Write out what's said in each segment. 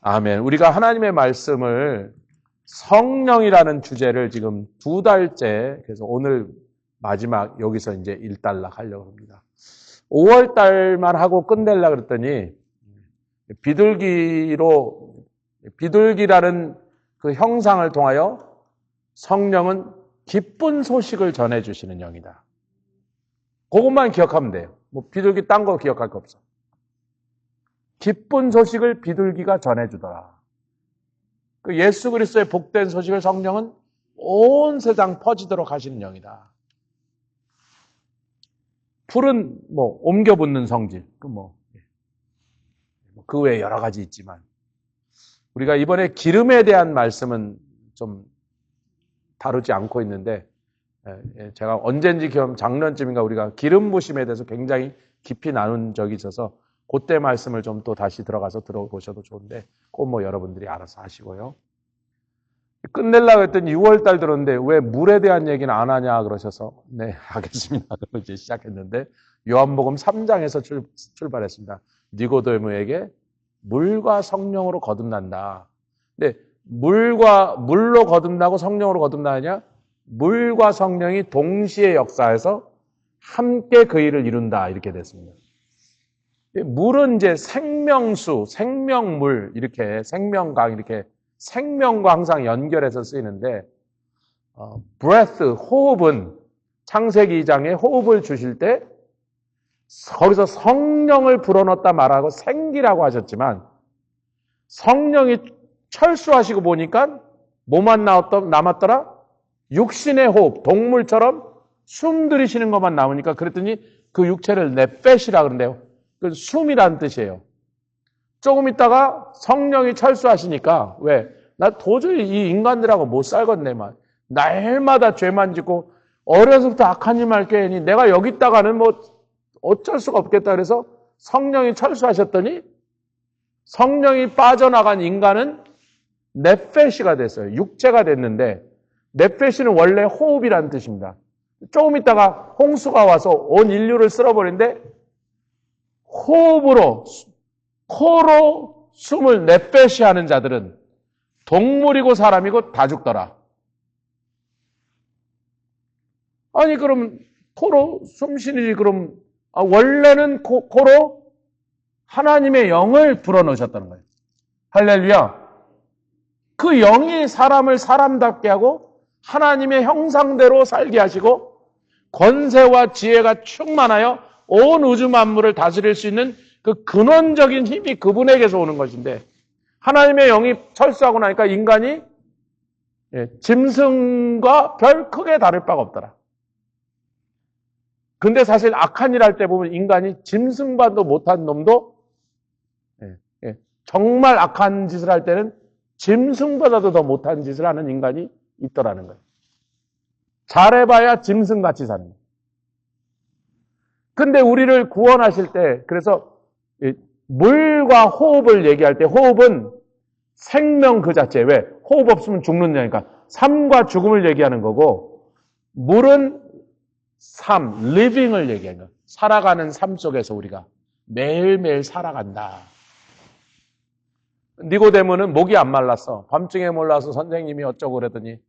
아멘. 우리가 하나님의 말씀을 성령이라는 주제를 지금 2달째, 그래서 오늘 마지막 여기서 이제 일단락 하려고 합니다. 5월 달만 하고 끝내려고 그랬더니 비둘기라는 그 형상을 통하여 성령은 기쁜 소식을 전해주시는 영이다. 그것만 기억하면 돼요. 뭐 비둘기 딴 거 기억할 거 없어. 기쁜 소식을 비둘기가 전해주더라. 그 예수 그리스도의 복된 소식을 성령은 온 세상 퍼지도록 하시는 영이다. 풀은 뭐 옮겨 붙는 성질, 그 외에 여러 가지 있지만 우리가 이번에 기름에 대한 말씀은 좀 다루지 않고 있는데, 제가 언젠지 작년쯤인가 우리가 기름 부심에 대해서 굉장히 깊이 나눈 적이 있어서 그때 말씀을 좀 또 다시 들어가서 들어보셔도 좋은데 꼭 뭐 여러분들이 알아서 하시고요. 끝내려고 했더니 6월 달 들었는데 왜 물에 대한 얘기는 안 하냐 그러셔서 네, 하겠습니다. 그리고 이제 시작했는데 요한복음 3장에서 출발했습니다. 니고데모에게 물과 성령으로 거듭난다. 근데 물로 거듭나고 성령으로 거듭나느냐? 물과 성령이 동시에 역사해서 함께 그 일을 이룬다. 이렇게 됐습니다. 물은 이제 생명수, 생명물, 이렇게 생명강, 이렇게 생명과 항상 연결해서 쓰이는데, breath, 호흡은 창세기 2장에 호흡을 주실 때 거기서 성령을 불어넣었다 말하고 생기라고 하셨지만 성령이 철수하시고 보니까 뭐만 남았더라? 육신의 호흡, 동물처럼 숨 들이시는 것만 남으니까 그랬더니 그 육체를 네펫이라 그러는데요. 그 숨이라는 뜻이에요. 조금 있다가 성령이 철수하시니까 왜? 나 도저히 이 인간들하고 못 살겠네. 날마다 죄만 짓고 어려서부터 악한 일만 꾀니 내가 여기 있다가는 뭐 어쩔 수가 없겠다. 그래서 성령이 철수하셨더니 성령이 빠져나간 인간은 네펫이가 됐어요. 육체가 됐는데 네펫은 원래 호흡이라는 뜻입니다. 조금 있다가 홍수가 와서 온 인류를 쓸어버리는데 호흡으로 코로 숨을 네펫이 하는 자들은 동물이고 사람이고 다 죽더라. 아니 그럼 코로 숨 쉬는지 그럼 원래는 코로 하나님의 영을 불어넣으셨다는 거예요. 할렐루야. 그 영이 사람을 사람답게 하고 하나님의 형상대로 살게 하시고 권세와 지혜가 충만하여 온 우주 만물을 다스릴 수 있는 그 근원적인 힘이 그분에게서 오는 것인데 하나님의 영이 철수하고 나니까 인간이 짐승과 별 크게 다를 바가 없더라. 근데 사실 악한 일 할 때 보면 인간이 짐승반도 못한 놈도 정말 악한 짓을 할 때는 짐승보다도 더 못한 짓을 하는 인간이 있더라는 거예요. 잘해봐야 짐승같이 사는 거예요. 근데 우리를 구원하실 때 그래서 물과 호흡을 얘기할 때 호흡은 생명 그 자체. 왜? 호흡 없으면 죽는 자니까 삶과 죽음을 얘기하는 거고 물은 삶, living을 얘기하는 거예요. 살아가는 삶 속에서 우리가 매일매일 살아간다. 니고데모는 목이 안 말랐어. 밤중에 몰라서 선생님이 어쩌고 그러더니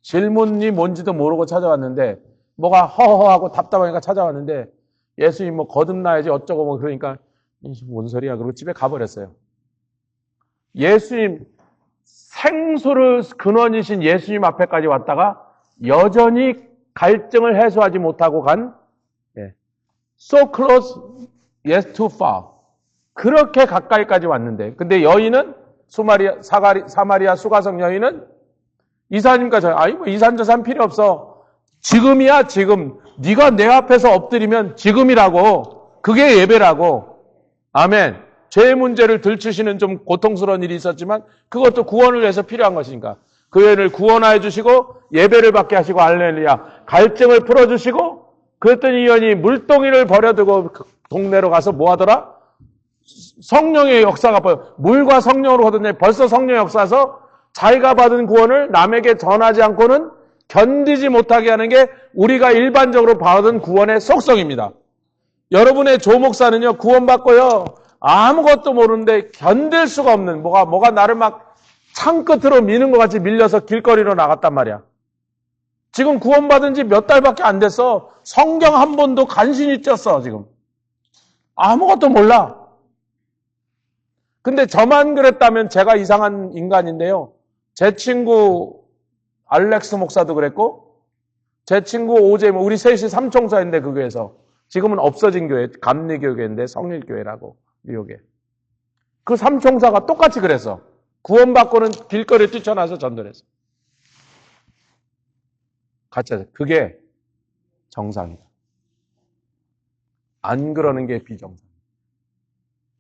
질문이 뭔지도 모르고 찾아왔는데 뭐가 허허하고 답답하니까 찾아왔는데 예수님 뭐 거듭나야지 어쩌고 뭐 그러니까 뭔 소리야 그러고 집에 가버렸어요. 예수님 생수를 근원이신 예수님 앞에까지 왔다가 여전히 갈증을 해소하지 못하고 간 so close yet too far 그렇게 가까이까지 왔는데 근데 여인은 사마리아 수가성 여인은 이사님과 이산저산 필요 없어. 지금이야 지금. 네가 내 앞에서 엎드리면 지금이라고. 그게 예배라고. 아멘. 죄의 문제를 들추시는 좀 고통스러운 일이 있었지만 그것도 구원을 위해서 필요한 것이니까. 그 여인을 구원하여 주시고 예배를 받게 하시고 할렐루야. 갈증을 풀어주시고 그랬더니 이 여인이 물동이를 버려두고 동네로 가서 뭐 하더라? 성령의 역사가 보여. 물과 성령으로 거듭내 벌써 성령 역사에서 자기가 받은 구원을 남에게 전하지 않고는 견디지 못하게 하는 게 우리가 일반적으로 받은 구원의 속성입니다. 여러분의 조 목사는요 구원받고요 아무것도 모르는데 견딜 수가 없는 뭐가 나를 막 창 끝으로 미는 것 같이 밀려서 길거리로 나갔단 말이야. 지금 구원받은 지 몇 달밖에 안 됐어. 성경 한 번도 간신히 쪘어, 지금. 아무것도 몰라. 근데 저만 그랬다면 제가 이상한 인간인데요. 제 친구 알렉스 목사도 그랬고, 제 친구 오제, 우리 셋이 삼총사인데 그 교회에서. 지금은 없어진 교회, 감리교회인데 성일교회라고, 뉴욕에. 그 삼총사가 똑같이 그랬어. 구원받고는 길거리에 뛰쳐나서 전도했어. 같이 하자. 그게 정상이다. 안 그러는 게 비정상.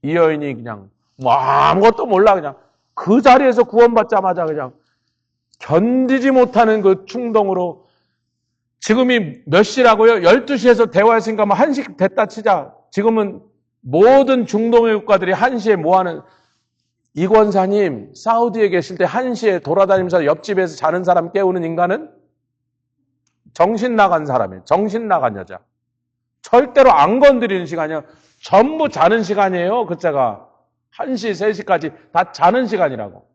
이 여인이 그냥 아무것도 몰라 그냥 그 자리에서 구원받자마자 그냥 견디지 못하는 그 충동으로 지금이 몇 시라고요? 12시에서 대화했으니까 뭐 1시 됐다 치자. 지금은 모든 중동의 국가들이 1시에 뭐하는 이 권사님 사우디에 계실 때 1시에 돌아다니면서 옆집에서 자는 사람 깨우는 인간은 정신 나간 사람이에요. 정신 나간 여자. 절대로 안 건드리는 시간이에요. 전부 자는 시간이에요. 그때가 1시, 3시까지 다 자는 시간이라고.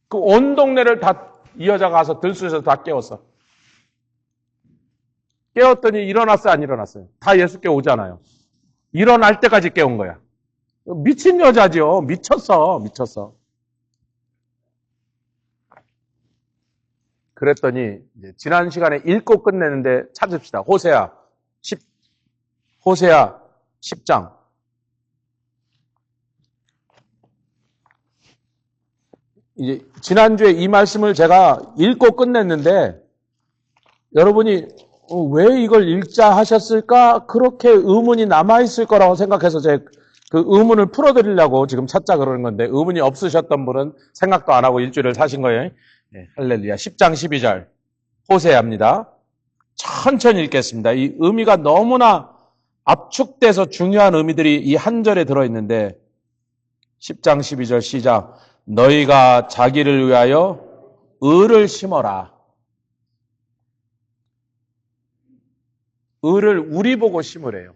그 온 동네를 다 이 여자가 가서 들쑤셔서 다 깨웠어. 깨웠더니 일어났어요? 안 일어났어요? 다 예수께 오잖아요. 일어날 때까지 깨운 거야. 미친 여자지요. 미쳤어. 그랬더니 이제 지난 시간에 읽고 끝내는데 찾읍시다. 호세아 10장. 이제 지난주에 이 말씀을 제가 읽고 끝냈는데 여러분이 왜 이걸 읽자 하셨을까? 그렇게 의문이 남아있을 거라고 생각해서 제가 그 의문을 풀어드리려고 지금 찾자 그러는 건데 의문이 없으셨던 분은 생각도 안 하고 일주일을 사신 거예요. 네, 할렐루야. 10장 12절 호세아입니다. 천천히 읽겠습니다. 이 의미가 너무나 압축돼서 중요한 의미들이 이 한 절에 들어있는데 10장 12절 시작. 너희가 자기를 위하여 의를 심어라. 의를 우리 보고 심으래요.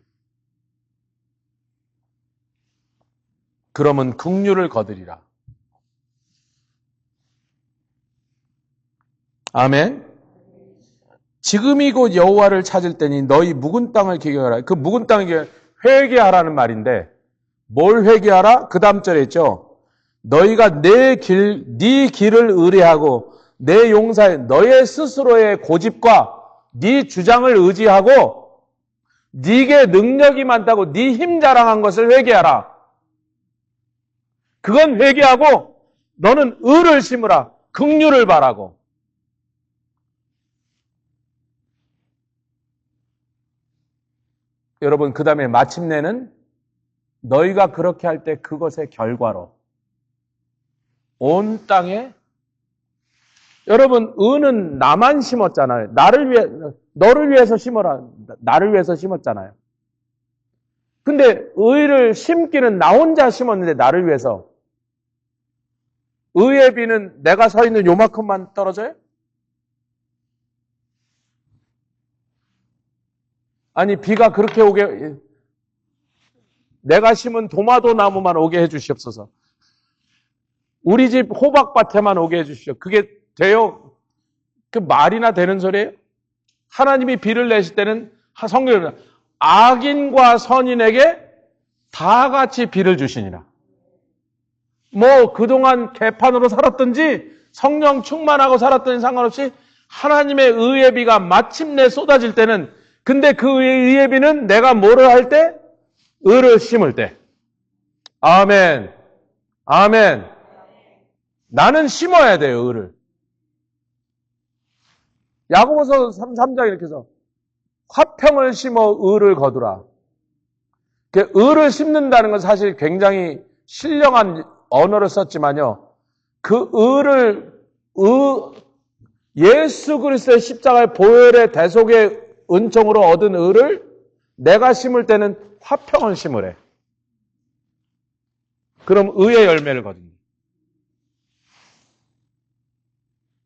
그러면 긍휼을 거두리라. 아멘. 지금이 곧 여호와를 찾을 때니 너희 묵은 땅을 기경하라. 그 묵은 땅을 회개하라는 말인데 뭘 회개하라? 그 다음 절에 있죠. 너희가 네 길을 의뢰하고 내 용사의 너의 스스로의 고집과 네 주장을 의지하고 네게 능력이 많다고 네 힘 자랑한 것을 회개하라. 그건 회개하고 너는 의를 심으라. 긍휼을 바라고. 여러분 그 다음에 마침내는 너희가 그렇게 할 때 그것의 결과로 온 땅에 여러분 의는 나만 심었잖아요. 너를 위해서 심어라. 나를 위해서 심었잖아요. 근데 의를 심기는 나 혼자 심었는데 나를 위해서 의의 비는 내가 서 있는 요만큼만 떨어져요? 아니 비가 그렇게 오게 내가 심은 도마도 나무만 오게 해주시옵소서. 우리 집 호박밭에만 오게 해주시오. 그게 돼요? 그 말이나 되는 소리예요? 하나님이 비를 내실 때는 성경에 악인과 선인에게 다 같이 비를 주시니라. 뭐 그동안 개판으로 살았든지 성령 충만하고 살았든지 상관없이 하나님의 의의 비가 마침내 쏟아질 때는 근데 그 의의 비는 내가 뭐를 할 때? 의를 심을 때. 아멘. 아멘. 나는 심어야 돼요, 의를. 야고보서 3장 이렇게 해서 화평을 심어 의를 거두라. 의를 심는다는 건 사실 굉장히 신령한 언어를 썼지만요. 그 예수 그리스도의 십자가의 보혈의 대속의 은총으로 얻은 의를 내가 심을 때는 화평을 심으래. 그럼 의의 열매를 거둔다.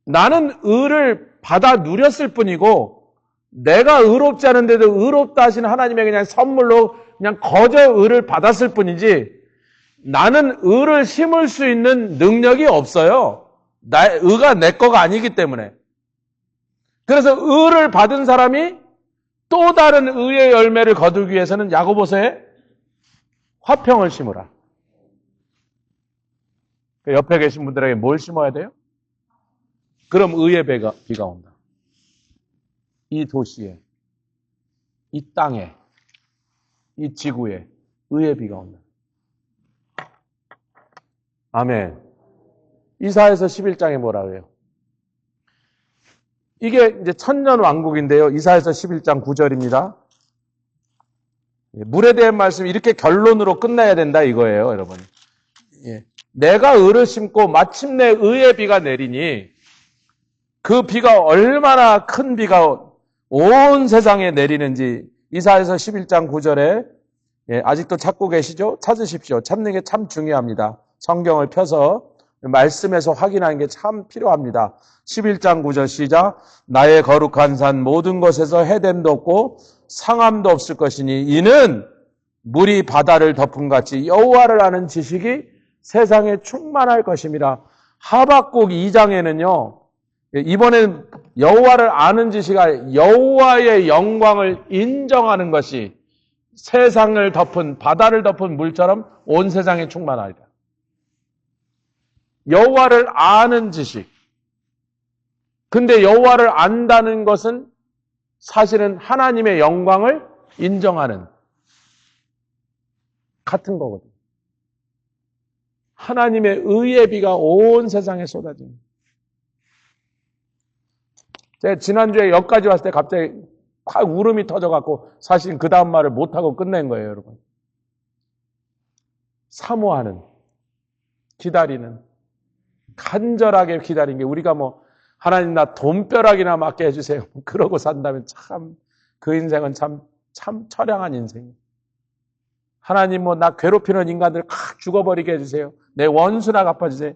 나는 의를 받아 누렸을 뿐이고 내가 의롭지 않은데도 의롭다 하신 하나님의 그냥 선물로 그냥 거저 의를 받았을 뿐이지 나는 의를 심을 수 있는 능력이 없어요. 의가 내 거가 아니기 때문에. 그래서 의를 받은 사람이 또 다른 의의 열매를 거두기 위해서는 야고보서에 화평을 심으라. 옆에 계신 분들에게 뭘 심어야 돼요? 그럼 의의 비가 온다. 이 도시에, 이 땅에, 이 지구에 의의 비가 온다. 아멘. 이사야서 11장에 뭐라 그래요? 이게 이제 천년왕국인데요. 이사야서 11장 9절입니다. 물에 대한 말씀 이렇게 결론으로 끝나야 된다 이거예요, 여러분. 내가 의를 심고 마침내 의의 비가 내리니 그 비가 얼마나 큰 비가 온 세상에 내리는지 이사야서 11장 9절에 아직도 찾고 계시죠? 찾으십시오. 찾는 게 참 중요합니다. 성경을 펴서 말씀에서 확인하는 게 참 필요합니다. 11장 9절 시작. 나의 거룩한 산 모든 것에서 해됨도 없고 상함도 없을 것이니 이는 물이 바다를 덮음같이 여호와를 아는 지식이 세상에 충만할 것입니다. 하박국 2장에는요. 이번엔 여호와를 아는 지식이 여호와의 영광을 인정하는 것이 세상을 덮은 바다를 덮은 물처럼 온 세상에 충만하리라. 여호와를 아는 지식. 근데 여호와를 안다는 것은 사실은 하나님의 영광을 인정하는 같은 거거든요. 하나님의 의의 비가 온 세상에 쏟아집니다. 제가 지난주에 여기까지 왔을 때 갑자기 확 울음이 터져갖고 사실 그 다음 말을 못하고 끝낸 거예요, 여러분. 사모하는, 기다리는, 간절하게 기다린 게 우리가 하나님 나 돈벼락이나 맞게 해주세요. 그러고 산다면 참 그 인생은 참 처량한 인생이에요. 하나님 나 괴롭히는 인간들 확 죽어버리게 해주세요. 내 원수나 갚아주세요.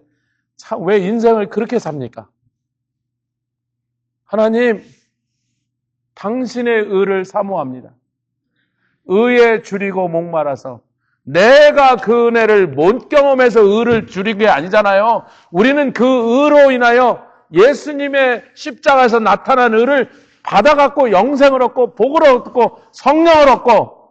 참 왜 인생을 그렇게 삽니까? 하나님, 당신의 의를 사모합니다. 의에 줄이고 목말아서 내가 그 은혜를 못 경험해서 의를 줄인 게 아니잖아요. 우리는 그 의로 인하여 예수님의 십자가에서 나타난 의를 받아갖고 영생을 얻고 복을 얻고 성령을 얻고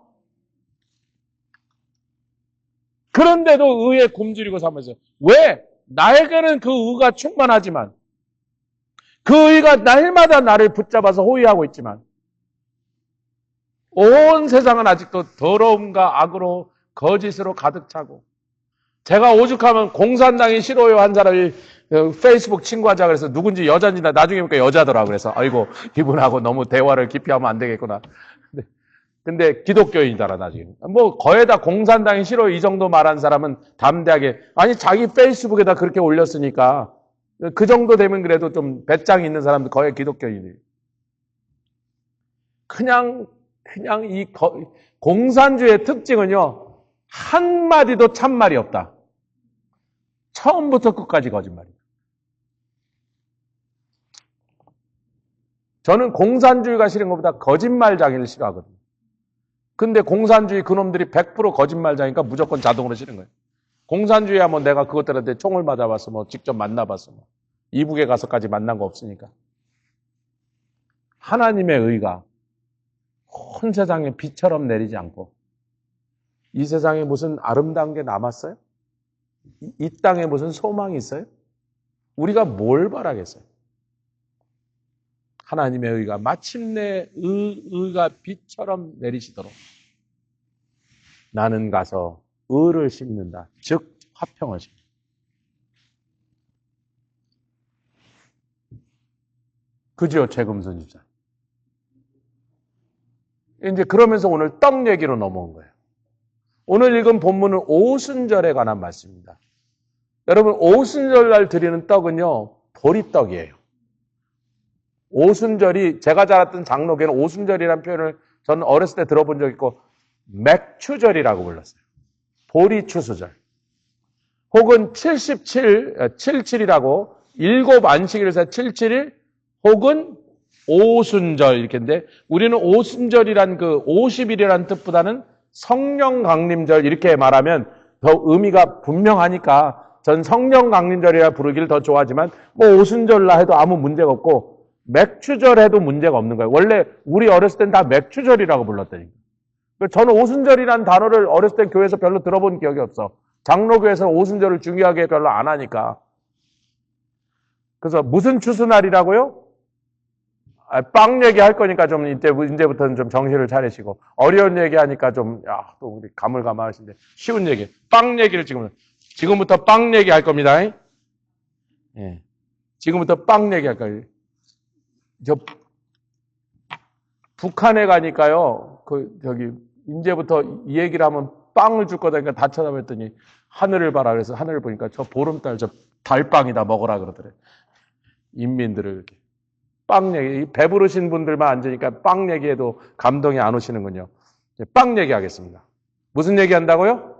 그런데도 의에 굶주리고 살면서 왜? 나에게는 그 의가 충만하지만 그 의가 날마다 나를 붙잡아서 호위하고 있지만 온 세상은 아직도 더러움과 악으로 거짓으로 가득 차고 제가 오죽하면 공산당이 싫어요 한 사람이 페이스북 친구하자 그래서 누군지 여자인지 나중에 보니까 여자더라 그래서 아이고 이분하고 너무 대화를 깊이 하면 안 되겠구나. 근데 기독교인이더라 나중에. 거의 다 공산당이 싫어요 이 정도 말한 사람은 담대하게 아니 자기 페이스북에다 그렇게 올렸으니까 그 정도 되면 그래도 좀 배짱이 있는 사람들 거의 기독교인이에요. 그냥 이 공산주의의 특징은요. 한마디도 참말이 없다. 처음부터 끝까지 거짓말이에요. 저는 공산주의가 싫은 것보다 거짓말장애를 싫어하거든요. 근데 공산주의 그놈들이 100% 거짓말장애니까 무조건 자동으로 싫은 거예요. 공산주의야 내가 그것들한테 총을 맞아봤어 직접 만나봤어 이북에 가서까지 만난 거 없으니까. 하나님의 의가 온 세상에 비처럼 내리지 않고 이 세상에 무슨 아름다운 게 남았어요? 이 땅에 무슨 소망이 있어요? 우리가 뭘 바라겠어요? 하나님의 의가 마침내 의가 비처럼 내리시도록 나는 가서 의를 심는다. 즉 화평을 심는다. 그죠, 최금순 집사. 이제 그러면서 오늘 떡 얘기로 넘어온 거예요. 오늘 읽은 본문은 오순절에 관한 말씀입니다. 여러분, 오순절날 드리는 떡은요, 보리떡이에요. 오순절이, 제가 자랐던 장로교는 오순절이라는 표현을 저는 어렸을 때 들어본 적 있고, 맥추절이라고 불렀어요. 보리추수절. 혹은 77이라고, 7안식일을 해서 77일, 혹은 오순절, 이렇게인데, 우리는 오순절이란 그 50일이라는 뜻보다는 성령 강림절, 이렇게 말하면 더 의미가 분명하니까 전 성령 강림절이라 부르기를 더 좋아하지만 뭐 오순절라 해도 아무 문제가 없고 맥추절 해도 문제가 없는 거예요. 원래 우리 어렸을 땐 다 맥추절이라고 불렀다니까. 저는 오순절이라는 단어를 어렸을 때 교회에서 별로 들어본 기억이 없어. 장로교에서는 오순절을 중요하게 별로 안 하니까. 그래서 무슨 추수날이라고요? 빵 얘기할 거니까 좀 이제부터는 좀 정신을 차리시고 어려운 얘기하니까 좀 또 우리 가물가물하신데 쉬운 얘기. 빵 얘기를 지금부터 빵 얘기할 겁니다. 예. 지금부터 빵 얘기할 거예요. 저 북한에 가니까요. 이제부터 이 얘기를 하면 빵을 줄 거다니까 다 쳐다봤더니 하늘을 봐라 그래서 하늘을 보니까 저 보름달 저 달빵이다 먹으라 그러더래. 인민들을 이렇게. 빵 얘기, 배부르신 분들만 앉으니까 빵 얘기해도 감동이 안 오시는군요. 빵 얘기하겠습니다. 무슨 얘기 한다고요?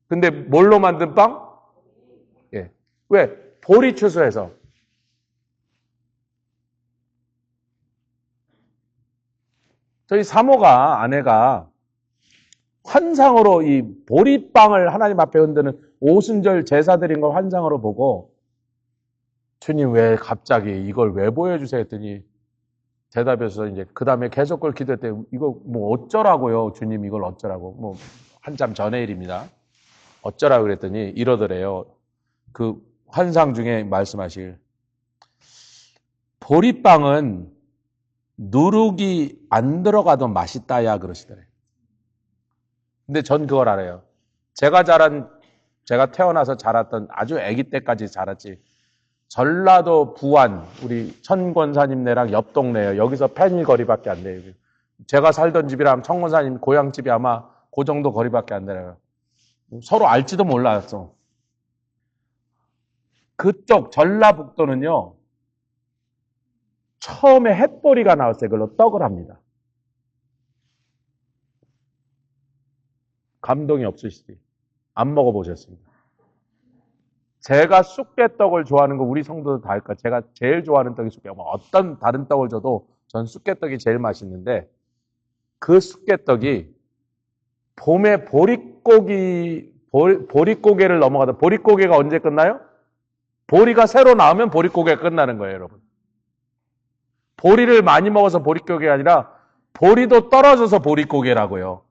근데 뭘로 만든 빵? 예. 왜? 보리 추수해서. 저희 사모가, 아내가 환상으로 이 보리빵을 하나님 앞에 흔드는 오순절 제사 드린 걸 환상으로 보고 주님 왜 갑자기 이걸 왜 보여주세요 했더니 대답해서 이제 그 다음에 계속 그걸 기도했대. 이거 뭐 어쩌라고요 주님 이걸 어쩌라고. 뭐 한참 전의 일입니다. 어쩌라고 그랬더니 이러더래요. 그 환상 중에 말씀하실 보리빵은 누룩이 안 들어가도 맛있다야 그러시더래요. 근데 전 그걸 알아요. 제가 태어나서 자랐던 아주 아기 때까지 자랐지. 전라도 부안 우리 천권사님네랑 옆 동네예요. 여기서 펜일 거리밖에 안 돼요. 제가 살던 집이랑 천권사님 고향집이 아마 그 정도 거리밖에 안 돼요. 서로 알지도 몰랐어. 그쪽 전라북도는요. 처음에 햇보리가 나왔어요. 그걸로 떡을 합니다. 감동이 없으시지? 안 먹어보셨습니다. 제가 쑥개떡을 좋아하는 거 우리 성도들 다 알까? 제가 제일 좋아하는 떡이 쑥개떡. 어떤 다른 떡을 줘도 전 쑥개떡이 제일 맛있는데 그 쑥개떡이 봄에 보릿고개를 넘어가다 보릿고개가 언제 끝나요? 보리가 새로 나오면 보릿고개가 끝나는 거예요, 여러분. 보리를 많이 먹어서 보릿고개가 아니라 보리도 떨어져서 보릿고개라고요.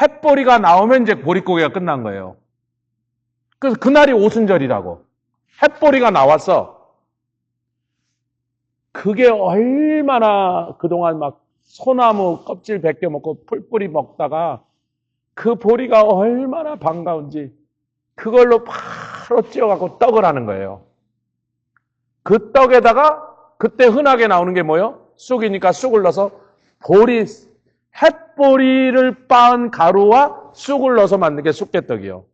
햇보리가 나오면 이제 보릿고개가 끝난 거예요. 그래서 그날이 오순절이라고. 햇보리가 나왔어. 그게 얼마나 그동안 막 소나무 껍질 벗겨 먹고 풀뿌리 먹다가 그 보리가 얼마나 반가운지 그걸로 바로 찧어갖고 떡을 하는 거예요. 그 떡에다가 그때 흔하게 나오는 게 뭐예요? 쑥이니까 쑥을 넣어서 햇보리를 빻은 가루와 쑥을 넣어서 만든 게 쑥개떡이요.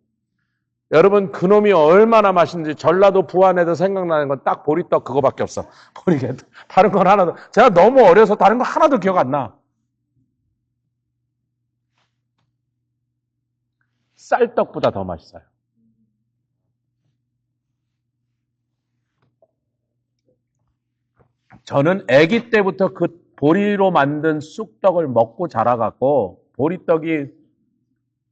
여러분 그놈이 얼마나 맛있는지 전라도 부안에도 생각나는 건 딱 보리떡 그거밖에 없어. 보리개떡. 다른 건 하나도. 제가 너무 어려서 다른 거 하나도 기억 안 나. 쌀떡보다 더 맛있어요. 저는 아기 때부터 그 보리로 만든 쑥떡을 먹고 자라갖고 보리떡이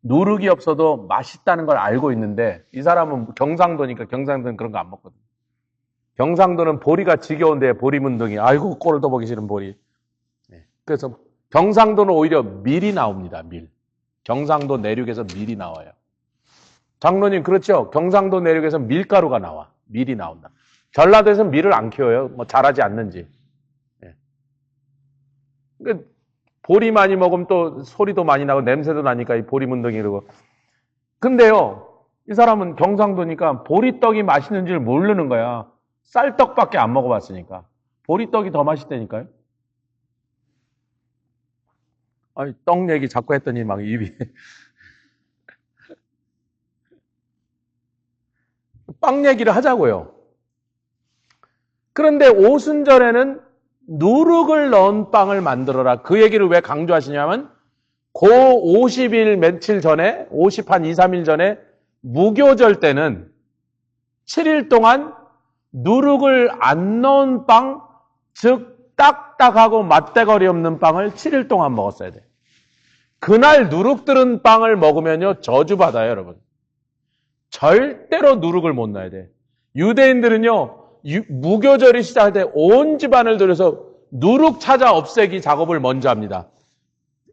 누룩이 없어도 맛있다는 걸 알고 있는데 이 사람은 경상도니까 경상도는 그런 거 안 먹거든요. 경상도는 보리가 지겨운데 보리문둥이 아이고 꼴도 보기 싫은 보리. 그래서 경상도는 오히려 밀이 나옵니다. 밀. 경상도 내륙에서 밀이 나와요. 장로님 그렇죠? 경상도 내륙에서 밀가루가 나와. 밀이 나온다. 전라도에서는 밀을 안 키워요. 뭐 자라지 않는지. 그러니까 보리 많이 먹으면 또 소리도 많이 나고 냄새도 나니까 이 보리문둥이 그러고. 근데요. 이 사람은 경상도니까 보리떡이 맛있는 줄 모르는 거야. 쌀떡밖에 안 먹어봤으니까. 보리떡이 더 맛있다니까요. 아니, 떡 얘기 자꾸 했더니 막 입이. 빵 얘기를 하자고요. 그런데 오순절에는 누룩을 넣은 빵을 만들어라. 그 얘기를 왜 강조하시냐면 그 50일 며칠 전에 50 한 2, 3일 전에 무교절 때는 7일 동안 누룩을 안 넣은 빵, 즉 딱딱하고 맛대거리 없는 빵을 7일 동안 먹었어야 돼. 그날 누룩 들은 빵을 먹으면요 저주받아요, 여러분. 절대로 누룩을 못 넣어야 돼. 유대인들은요, 무교절이 시작할 때 온 집안을 들여서 누룩 찾아 없애기 작업을 먼저 합니다.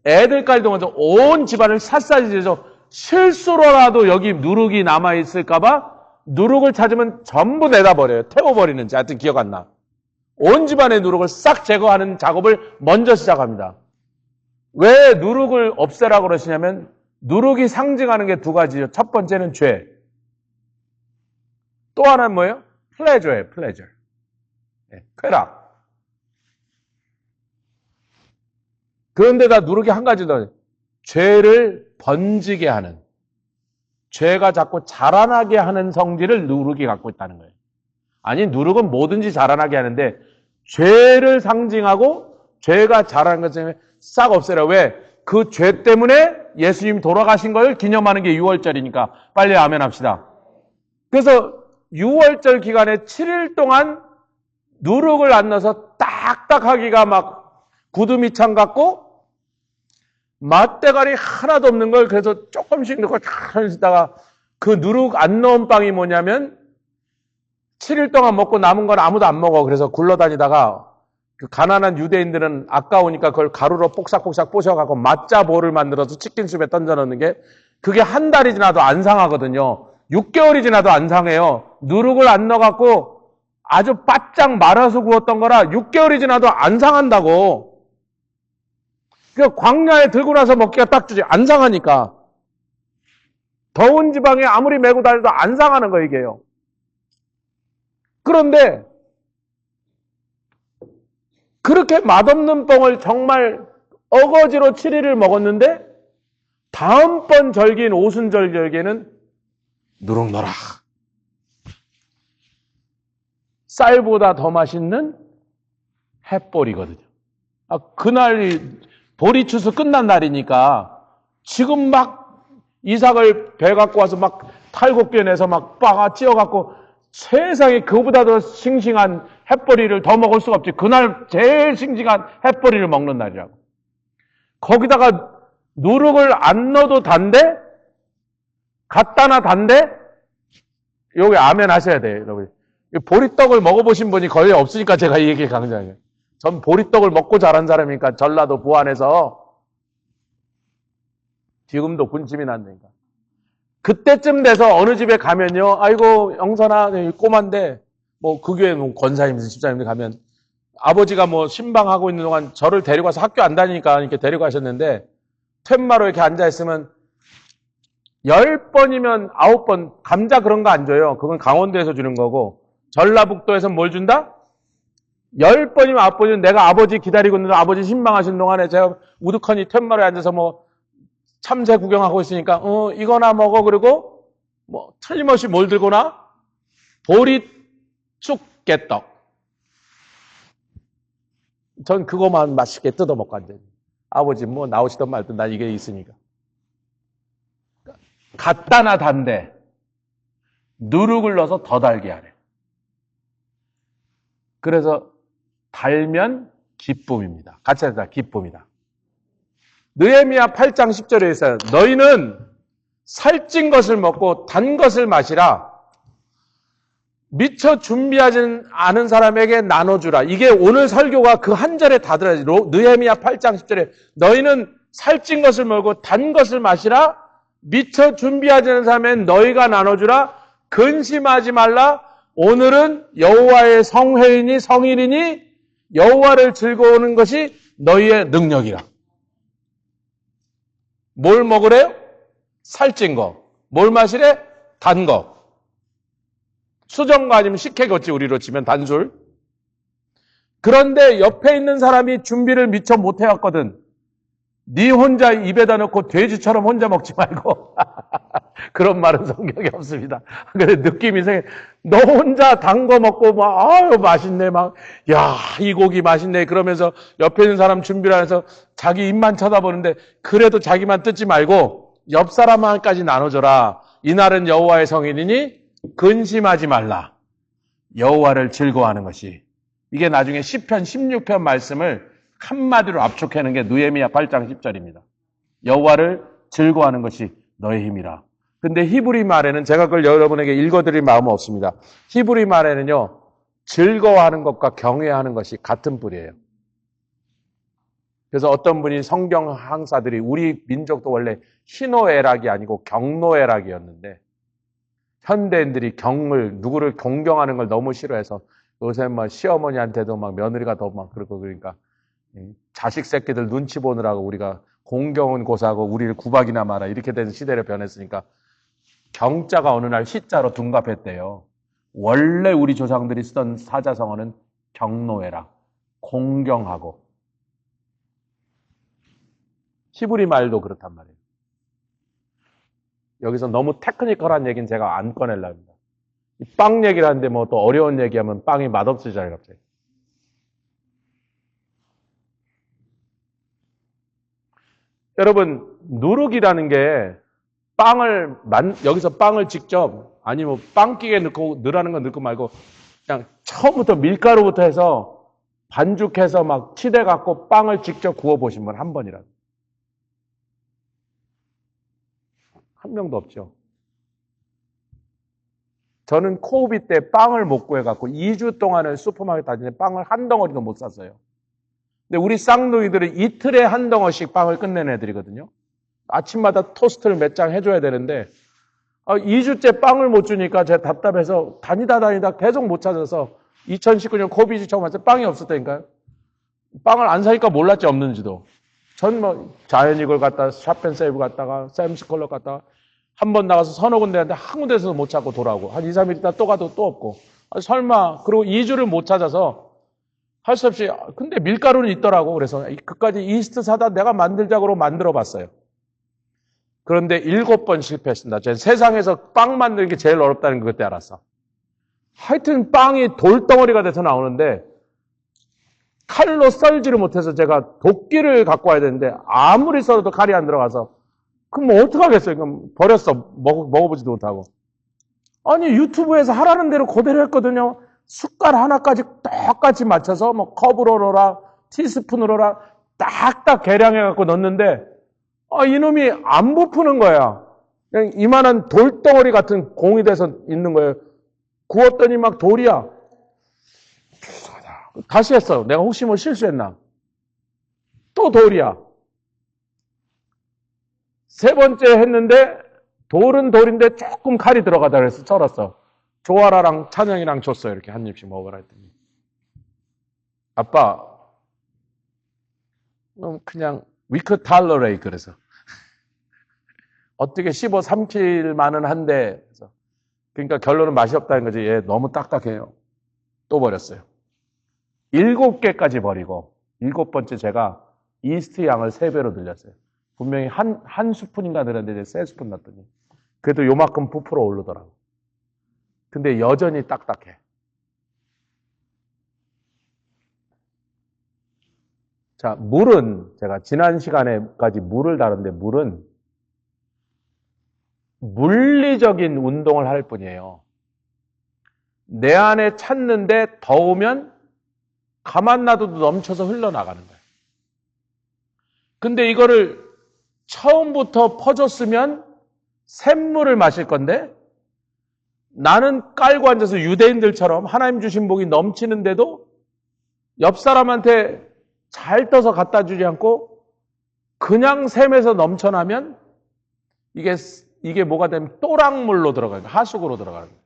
애들까지도 먼저 온 집안을 샅샅이 들여서 실수로라도 여기 누룩이 남아있을까봐 누룩을 찾으면 전부 내다버려요. 태워버리는지 하여튼 기억 안 나. 온 집안의 누룩을 싹 제거하는 작업을 먼저 시작합니다. 왜 누룩을 없애라고 그러시냐면 누룩이 상징하는 게 두 가지죠. 첫 번째는 죄. 또 하나는 뭐예요? 플레저예요. 플레저. 쾌락. 그런데다 누룩이 한 가지 더, 죄를 번지게 하는, 죄가 자꾸 자라나게 하는 성질을 누룩이 갖고 있다는 거예요. 아니, 누룩은 뭐든지 자라나게 하는데 죄를 상징하고 죄가 자라는 것 때문에 싹 없애라. 왜? 그 죄 때문에 예수님 돌아가신 걸 기념하는 게 6월절이니까 빨리 아멘 합시다. 그래서 6월절 기간에 7일 동안 누룩을 안 넣어서 딱딱하기가 막 구두미창 같고 맛대가리 하나도 없는 걸 그래서 조금씩 넣고 탁 하시다가 그 누룩 안 넣은 빵이 뭐냐면 7일 동안 먹고 남은 건 아무도 안 먹어. 그래서 굴러다니다가 그 가난한 유대인들은 아까우니까 그걸 가루로 뽁싹뽁싹 뽀셔갖고 맛자볼을 만들어서 치킨숲에 던져놓는 게 그게 한 달이 지나도 안 상하거든요. 6개월이 지나도 안 상해요. 누룩을 안 넣어갖고 아주 바짝 말아서 구웠던 거라 6개월이 지나도 안 상한다고. 그 광야에 들고 나서 먹기가 딱 주지. 안 상하니까. 더운 지방에 아무리 메고 다녀도 안 상하는 거 이게요. 그런데 그렇게 맛없는 뻥을 정말 어거지로 7일을 먹었는데 다음번 절기인 오순절 절기에는 누룩 넣어라. 쌀보다 더 맛있는 햇볼이거든요. 그날이 보리추수 끝난 날이니까 지금 막 이삭을 배 갖고 와서 막 탈곡뼈 내서 막 빡아 찧어갖고 세상에 그보다 더 싱싱한 햇벌이를 더 먹을 수가 없지. 그날 제일 싱싱한 햇벌이를 먹는 날이라고. 거기다가 누룩을 안 넣어도 단데 갖다나 단데 여기 아멘 하셔야 돼요. 여러분. 보리떡을 먹어보신 분이 거의 없으니까 제가 이 얘기 강조해요. 전 보리떡을 먹고 자란 사람이니까 전라도 부안에서 지금도 군침이 난다니까. 그때쯤 돼서 어느 집에 가면요. 아이고 영선아 꼬만데 뭐 그 교회 권사님 집사님들 가면 아버지가 뭐 신방하고 있는 동안 저를 데리고 와서 학교 안 다니니까 이렇게 데리고 가셨는데 툇마로 이렇게 앉아있으면 10번이면 9번 감자 그런 거 안 줘요. 그건 강원도에서 주는 거고 전라북도에서 뭘 준다? 10번이면 9번이면 내가 아버지 기다리고 있는 아버지 신방하신 동안에 제가 우두커니 툇마로에 앉아서 뭐 참새 구경하고 있으니까 이거나 먹어. 그리고 뭐 틀림없이 뭘 들고나? 보리쑥개떡. 전 그거만 맛있게 뜯어 먹고 앉아요. 아버지 뭐 나오시던 말든 난 이게 있으니까. 갖다나 단데 누룩을 넣어서 더 달게 하래. 그래서 달면 기쁨입니다. 같이 하자. 기쁨이다. 느헤미야 8장 10절에 있어요. 너희는 살찐 것을 먹고 단 것을 마시라. 미처 준비하지 않은 사람에게 나눠주라. 이게 오늘 설교가 그 한 절에 다 들어야지. 느헤미야 8장 10절에 너희는 살찐 것을 먹고 단 것을 마시라. 미처 준비하지 않은 사람에게 너희가 나눠주라. 근심하지 말라. 오늘은 여호와의 성회이니 성일이니 여호와를 즐거워하는 것이 너희의 능력이라. 뭘 먹으래요? 살찐 거. 뭘 마시래? 단 거. 수정거 아니면 식혜겠지 우리로 치면 단술. 그런데 옆에 있는 사람이 준비를 미처 못 해왔거든. 네 혼자 입에다 넣고 돼지처럼 혼자 먹지 말고. 그런 말은 성경에 없습니다. 그래 느낌이 생겨. 너 혼자 단 거 먹고 막 아유 맛있네 막 야 이 고기 맛있네 그러면서 옆에 있는 사람 준비를 해서 자기 입만 쳐다보는데 그래도 자기만 뜯지 말고 옆 사람한까지 나눠줘라. 이날은 여호와의 성일이니 근심하지 말라. 여호와를 즐거워하는 것이. 이게 나중에 시편 16편 말씀을 한마디로 압축하는 게 느헤미야 8장 10절입니다. 여호와를 즐거워하는 것이 너의 힘이라. 근데 히브리 말에는 제가 그걸 여러분에게 읽어드릴 마음은 없습니다. 히브리 말에는요, 즐거워하는 것과 경외하는 것이 같은 뿌리예요. 그래서 어떤 분이 성경 항사들이 우리 민족도 원래 희노애락이 아니고 경노애락이었는데 현대인들이 누구를 공경하는 걸 너무 싫어해서 요새 뭐 시어머니한테도 막 며느리가 더 막 그러고 그러니까 자식 새끼들 눈치 보느라고 우리가 공경은 고사하고 우리를 구박이나 마라 이렇게 된 시대로 변했으니까 경자가 어느 날 희자로 둔갑했대요. 원래 우리 조상들이 쓰던 사자성어는 경노애락, 공경하고 히브리 말도 그렇단 말이에요. 여기서 너무 테크니컬한 얘기는 제가 안 꺼내려고 합니다. 빵 얘기를 하는데 뭐 또 어려운 얘기하면 빵이 맛없어지잖아요, 갑자기. 여러분, 누룩이라는 게 여기서 빵을 직접, 아니면 빵기계 넣으라는 건 넣고 말고, 그냥 처음부터 밀가루부터 해서 반죽해서 막 치대갖고 빵을 직접 구워보신 분 한 번이라도. 한 명도 없죠. 저는 코비드 때 빵을 못 구해갖고 2주 동안을 슈퍼마켓 다니는데 빵을 한 덩어리도 못 샀어요. 근데 우리 쌍둥이들은 이틀에 한 덩어리씩 빵을 끝내는 애들이거든요. 아침마다 토스트를 몇 장 해줘야 되는데 2주째 빵을 못 주니까 제가 답답해서 다니다 계속 못 찾아서 2019년 코비드 처음 왔을 때 빵이 없었다니까요. 빵을 안 사니까 몰랐지 없는지도. 전 뭐 자연이걸 갔다가 샵앤세이브 갔다가 샘스컬러 갔다가 한 번 나가서 서너 군데 갔는데 한 군데에서도 못 찾고 돌아오고 한 2, 3일 있다 또 가도 또 없고 설마 그리고 2주를 못 찾아서 할 수 없이 근데 밀가루는 있더라고. 그래서 그까지 이스트 사다 내가 만들자고 만들어 봤어요. 그런데 7번 실패했습니다. 전 세상에서 빵 만드는 게 제일 어렵다는 걸 그때 알았어. 하여튼 빵이 돌덩어리가 돼서 나오는데 칼로 썰지를 못해서 제가 도끼를 갖고 와야 되는데 아무리 썰어도 칼이 안 들어가서 그럼 뭐 어떡하겠어요. 그럼 버렸어. 먹어보지도 못하고. 아니 유튜브에서 하라는 대로 그대로 했거든요. 숟갈 하나까지 똑같이 맞춰서 뭐 컵으로 넣어라 티스푼으로 넣어라 딱딱 계량해갖고 넣었는데 이놈이 안 부푸는 거야. 그냥 이만한 돌덩어리 같은 공이 돼서 있는 거예요. 구웠더니 막 돌이야. 다시 했어. 내가 혹시 뭐 실수했나? 또 돌이야. 세 번째 했는데 돌은 돌인데 조금 칼이 들어가다 그래서 썰었어. 조아라랑 찬영이랑 줬어요. 이렇게 한 입씩 먹으라 했더니. 아빠, 그냥 we could tolerate 그래서. 어떻게 씹어 삼킬 만은 한데 그러니까 결론은 맛이 없다는 거지. 얘 너무 딱딱해요. 또 버렸어요. 7개까지 버리고 7번째 제가 이스트 양을 3배로 늘렸어요. 분명히 한 스푼인가 늘었는데 3스푼 넣었더니 그래도 요만큼 부풀어 오르더라고. 근데 여전히 딱딱해. 자, 물은 제가 지난 시간에까지 물을 다뤘는데 물은 물리적인 운동을 할 뿐이에요. 내 안에 찼는데 더우면 가만 놔둬도 넘쳐서 흘러나가는 거예요. 근데 이거를 처음부터 퍼줬으면 샘물을 마실 건데 나는 깔고 앉아서 유대인들처럼 하나님 주신 복이 넘치는데도 옆 사람한테 잘 떠서 갖다 주지 않고 그냥 샘에서 넘쳐나면 이게 뭐가 되면 또랑물로 들어가요. 하수구로 들어가는 거예요.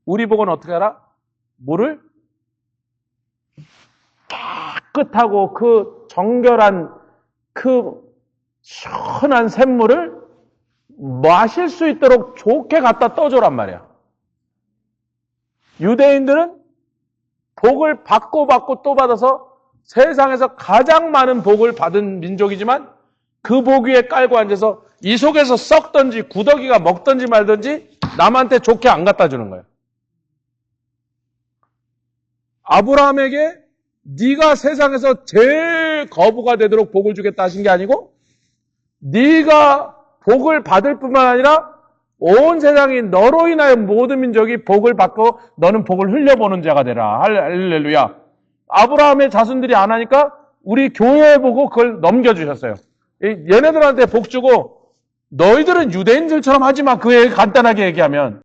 우리 복은 어떻게 알아? 물을 깨끗하고 그 정결한 그 시원한 샘물을 마실 수 있도록 좋게 갖다 떠줘란 말이야. 유대인들은 복을 받고 또 받아서 세상에서 가장 많은 복을 받은 민족이지만 그 복 위에 깔고 앉아서 이 속에서 썩든지 구더기가 먹든지 말든지 남한테 좋게 안 갖다 주는 거예요. 아브라함에게 네가 세상에서 제일 거부가 되도록 복을 주겠다 하신 게 아니고 네가 복을 받을 뿐만 아니라 온 세상이 너로 인하여 모든 민족이 복을 받고 너는 복을 흘려보는 자가 되라. 할렐루야. 아브라함의 자손들이 안 하니까 우리 교회에 보고 그걸 넘겨주셨어요. 얘네들한테 복 주고 너희들은 유대인들처럼 하지 마. 그 간단하게 얘기하면.